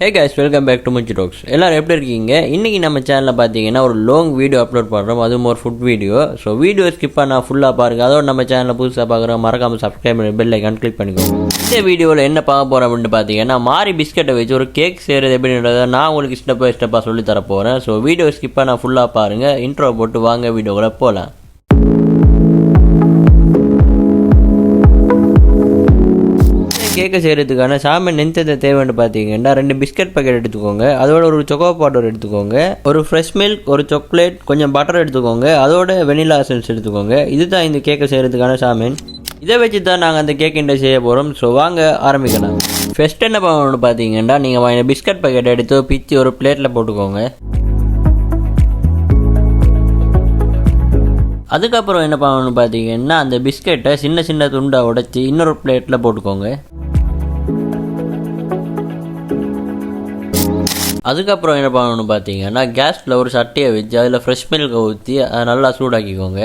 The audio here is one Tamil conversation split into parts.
Hey guys, welcome back to Munchi Talks. எல்லாரும் எப்படி இருக்கீங்க? இன்னைக்கு நம்ம சேனல்ல பாத்தீங்கன்னா ஒரு லாங் வீடியோ அப்லோட் பண்றோம். அதுவும் ஒரு food video. So video skip பண்ணா ஃபுல்லா பாருங்க. அதோட நம்ம சேனலை புதுசாக பார்க்குறோம், மறக்காம சப்ஸ்கிரைப் பண்ணி பெல் ஐக்கான் கிளிக் பண்ணிக்கோங்க. இந்த வீடியோவில் என்ன பார்க்க போறோம் அப்படின்னு பார்த்தீங்கன்னா மாரி பிஸ்கெட்டை வச்சு ஒரு கேக் செய்யறது எப்படின்றத நான் உங்களுக்கு ஸ்டெப்பாக சொல்லி தர போறேன். ஸோ வீடியோ ஸ்கிப் பண்ணா ஃபுல்லா பாருங்க. இன்ட்ரோ போட்டு வாங்க வீடியோக்குள்ள போகலாம். கேக்கு செய்கிறதுக்கான சாமான் எந்த தேவைன்னு பார்த்தீங்கன்னா 2 பிஸ்கட் பேக்கெட் எடுத்துக்கோங்க, அதோட ஒரு சொக்கோ பவுடர் எடுத்துக்கோங்க, ஒரு ஃப்ரெஷ் மில்க், ஒரு சாக்லேட், கொஞ்சம் பட்டர் எடுத்துக்கோங்க, அதோட வெனிலா எசன்ஸ் எடுத்துக்கோங்க. இதுதான் இந்த கேக்கை செய்கிறதுக்கான சாமான். இதை வச்சு தான் நாங்கள் அந்த கேக் இண்டை செய்ய போகிறோம். ஸோ வாங்க ஆரம்பிக்கலாம். ஃபர்ஸ்ட் என்ன பண்ணணும்னு பார்த்தீங்கன்னா நீங்கள் பிஸ்கட் பேக்கெட் எடுத்து பிச்சு ஒரு பிளேட்டில் போட்டுக்கோங்க. அதுக்கப்புறம் என்ன பண்ணணும்னு பார்த்தீங்கன்னா அந்த பிஸ்கெட்டை சின்ன சின்ன துண்டாக உடைச்சி இன்னொரு பிளேட்டில் போட்டுக்கோங்க. அதுக்கப்புறம் என்ன பண்ணணும்னு பார்த்தீங்கன்னா கேஸில் ஒரு சட்டியை வச்சு அதில் ஃப்ரெஷ் மில்கை ஊற்றி அதை நல்லா சூடாக்கிக்கோங்க.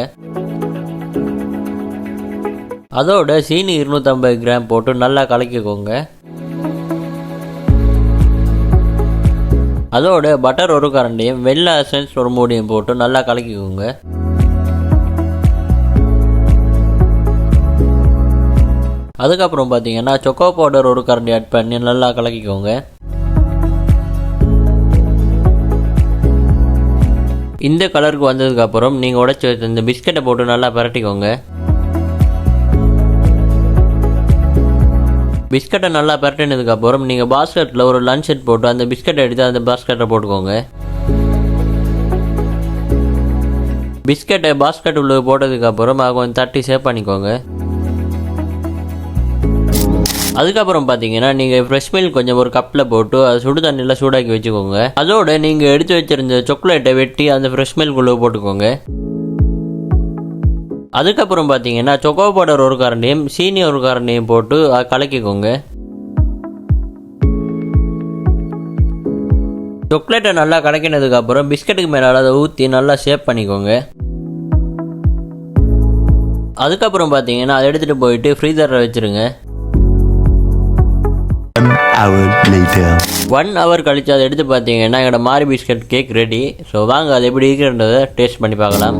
அதோட சீனி 250 கிராம் போட்டு நல்லா கலக்கிக்கோங்க. அதோட பட்டர் ஒரு கரண்டியும் வெள்ளை எசன்ஸ் ஒரு மூடியும் போட்டு நல்லா கலக்கிக்கோங்க. அதுக்கப்புறம் பார்த்தீங்கன்னா சொக்கோ பவுடர் ஒரு கரண்டி ஆட் பண்ணி நல்லா கலக்கிக்கோங்க. இந்த கலருக்கு வந்ததுக்கப்புறம் நீங்கள் உடைச்சி வச்ச இந்த பிஸ்கெட்டை போட்டு நல்லா பரட்டிக்கோங்க. பிஸ்கெட்டை நல்லா பரட்டினதுக்கப்புறம் நீங்கள் பாஸ்கெட்டில் ஒரு லன்ச் செட் போட்டு அந்த பிஸ்கெட்டை எடுத்து அந்த பாஸ்கெட்டை போட்டுக்கோங்க. பிஸ்கெட்டை பாஸ்கெட் உள்ள போட்டதுக்கப்புறம் அதை கொஞ்சம் தட்டி சேவ் பண்ணிக்கோங்க. அதுக்கப்புறம் பார்த்தீங்கன்னா நீங்கள் ஃப்ரெஷ் மில்க் கொஞ்சம் ஒரு கப்பில் போட்டு அதை சுடு தண்ணியில் சூடாக்கி வச்சுக்கோங்க. அதோட நீங்கள் எடுத்து வச்சிருந்த சாக்லேட்டை வெட்டி அந்த ஃப்ரெஷ் மில்க் உள்ள போட்டுக்கோங்க. அதுக்கப்புறம் பார்த்தீங்கன்னா சொக்கோ பவுடர் ஒரு கரண்டியும் சீனி ஒரு கரண்டியும் போட்டு அதை கலக்கிக்கோங்க. சாக்லேட்டை நல்லா கலக்கினதுக்கப்புறம் பிஸ்கட்டுக்கு மேலே அதை ஊற்றி நல்லா ஷேப் பண்ணிக்கோங்க. அதுக்கப்புறம் பார்த்தீங்கன்னா அதை எடுத்துகிட்டு போயிட்டு ஃப்ரீசரில் வச்சுருங்க. 1 hour கழிச்சு அதை எடுத்து பார்த்தீங்கன்னா எங்களோட மாரி பிஸ்கட் கேக் ரெடி. ஸோ வாங்க அது எப்படி இருக்கிறன்றதை டேஸ்ட் பண்ணி பார்க்கலாம்.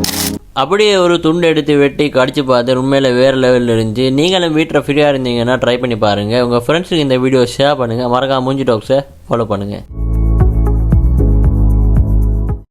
அப்படியே ஒரு துண்டு எடுத்து வெட்டி கடிச்சு பார்த்து உண்மையில வேறு லெவலில் இருந்துச்சு. நீங்களும் வீட்டில் ஃப்ரீயாக இருந்தீங்கன்னா ட்ரை பண்ணி பாருங்கள். உங்கள் ஃப்ரெண்ட்ஸுக்கு இந்த வீடியோ ஷேர் பண்ணுங்கள். மறக்காம மூஞ்சி டாக்ஸை ஃபாலோ பண்ணுங்கள்.